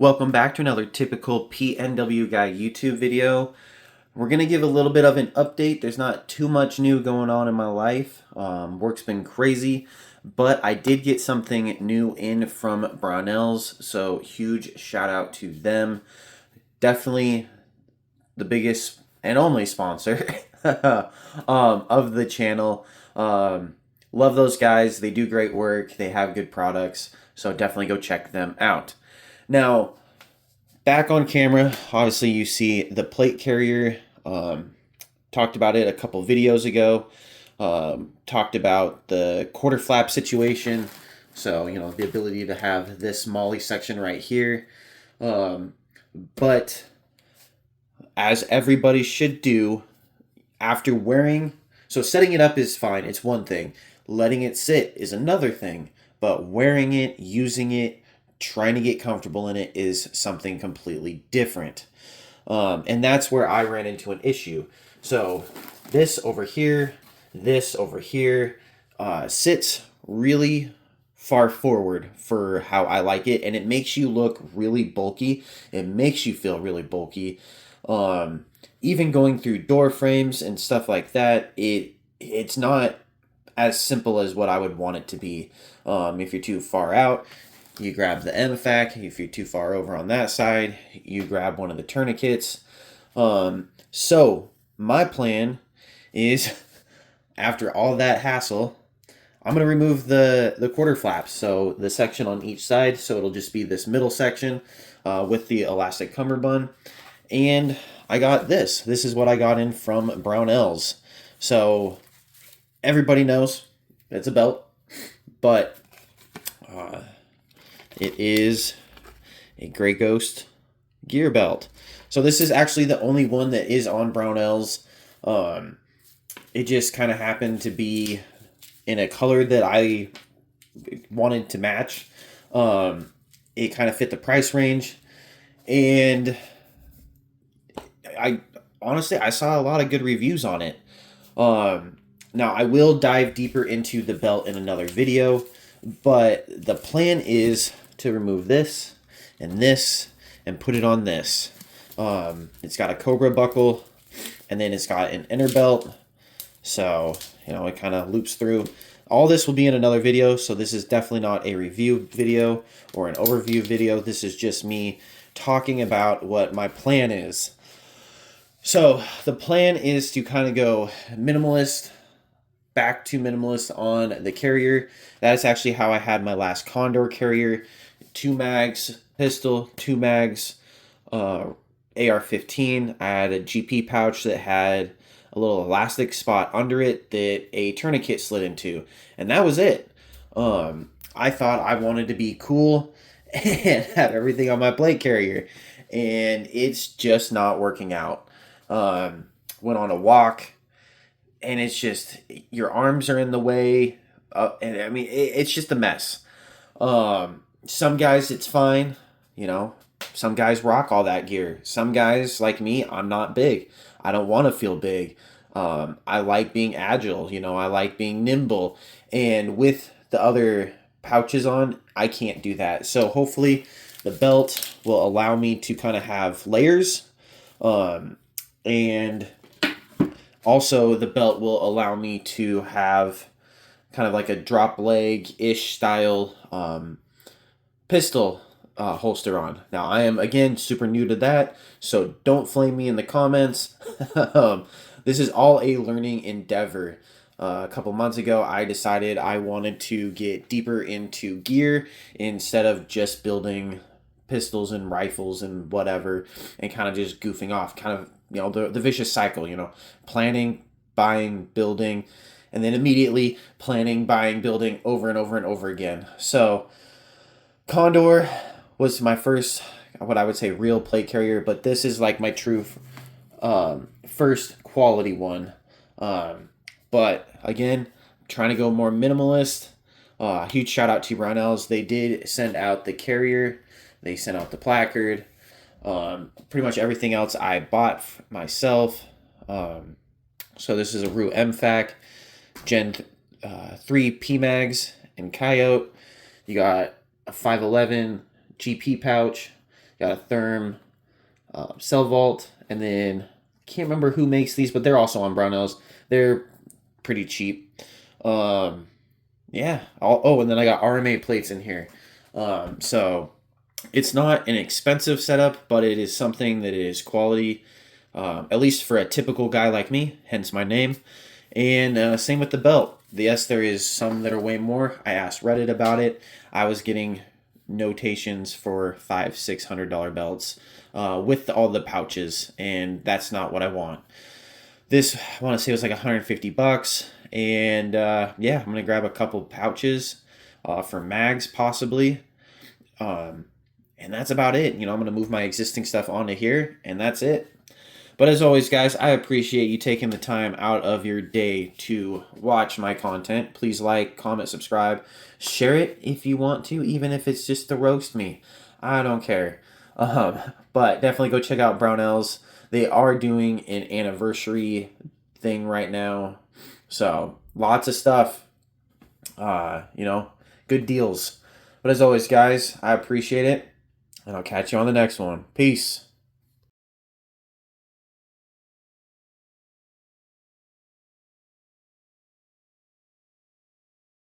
Welcome back to another typical PNW Guy YouTube video. We're going to give a little bit of an update. There's not too much new going on in my life. Work's been crazy, but I did get something new in from Brownells, so huge shout out to them. Definitely the biggest and only sponsor of the channel. Love those guys. They do great work. They have good products, so definitely go check them out. Now, back on camera, obviously you see the plate carrier. Talked about it a couple videos ago. Talked about the quarter flap situation. So, you know, the ability to have this molly section right here. But as everybody should do, after wearing, so setting it up is fine. It's one thing. Letting it sit is another thing. But wearing it, using it, trying to get comfortable in it is something completely different. And that's where I ran into an issue. So this over here sits really far forward for how I like it, and it makes you look really bulky. It makes you feel really bulky. Even going through door frames and stuff like that, it's not as simple as what I would want it to be. If you're too far out, you grab the MFAC. If you're too far over on that side, you grab one of the tourniquets. So my plan is, after all that hassle, I'm going to remove the quarter flaps. So the section on each side. So it'll just be this middle section with the elastic cummerbund. And I got this. This is what I got in from Brownells. So everybody knows it's a belt, but it is a Grey Ghost gear belt. So this is actually the only one that is on Brownells. It just kind of happened to be in a color that I wanted to match. It kind of fit the price range, and I saw a lot of good reviews on it. Now I will dive deeper into the belt in another video, but the plan is to remove this and put it on this. It's got a Cobra buckle, and then it's got an inner belt, so you know it kind of loops through. All this will be in another video, so this is definitely not a review video or an overview video. This is just me talking about what my plan is. So the plan is to kind of go minimalist, back to minimalist on the carrier. That's actually how I had my last Condor carrier. 2 mags pistol, 2 mags AR-15. I had a GP pouch that had a little elastic spot under it that a tourniquet slid into, and that was it. I thought I wanted to be cool and have everything on my plate carrier, and it's just not working out. Went on a walk, and it's just, your arms are in the way, and I mean, it's just a mess. Some guys, it's fine, you know. Some guys rock all that gear. Some guys, like me, I'm not big. I don't want to feel big. I like being agile, you know. I like being nimble. And with the other pouches on, I can't do that. So hopefully the belt will allow me to kind of have layers. And also the belt will allow me to have kind of like a drop leg-ish style pistol holster on. Now, I am, again, super new to that, so don't flame me in the comments. This is all a learning endeavor. A couple months ago, I decided I wanted to get deeper into gear instead of just building pistols and rifles and whatever, and kind of just goofing off, kind of, you know, the vicious cycle, you know, planning, buying, building, and then immediately planning, buying, building over and over and over again. So Condor was my first, what I would say, real plate carrier, but this is like my true first quality one. But again, trying to go more minimalist. Huge shout out to Brownells. They did send out the carrier. They sent out the placard. Pretty much everything else I bought myself. So this is a RU MFAC, Gen 3 PMags and Coyote. You got a 511 GP pouch. got a Therm, Cell Vault, and then can't remember who makes these, but they're also on Brownells. They're pretty cheap. Yeah. Oh, and then I got RMA plates in here. So it's not an expensive setup, but it is something that is quality, at least for a typical guy like me, hence my name. And same with the belt. Yes, there is some that are way more. I asked Reddit about it. I was getting notations for $500-600 belts with all the pouches, and that's not what I want. This, I want to say, was like $150, and yeah, I'm gonna grab a couple pouches for mags possibly, and that's about it. I'm gonna move my existing stuff onto here, and that's it. But as always, guys, I appreciate you taking the time out of your day to watch my content. Please like, comment, subscribe, share it if you want to, even if it's just to roast me. I don't care. But definitely go check out Brownells. They are doing an anniversary thing right now. So lots of stuff. Good deals. But as always, guys, I appreciate it. And I'll catch you on the next one. Peace.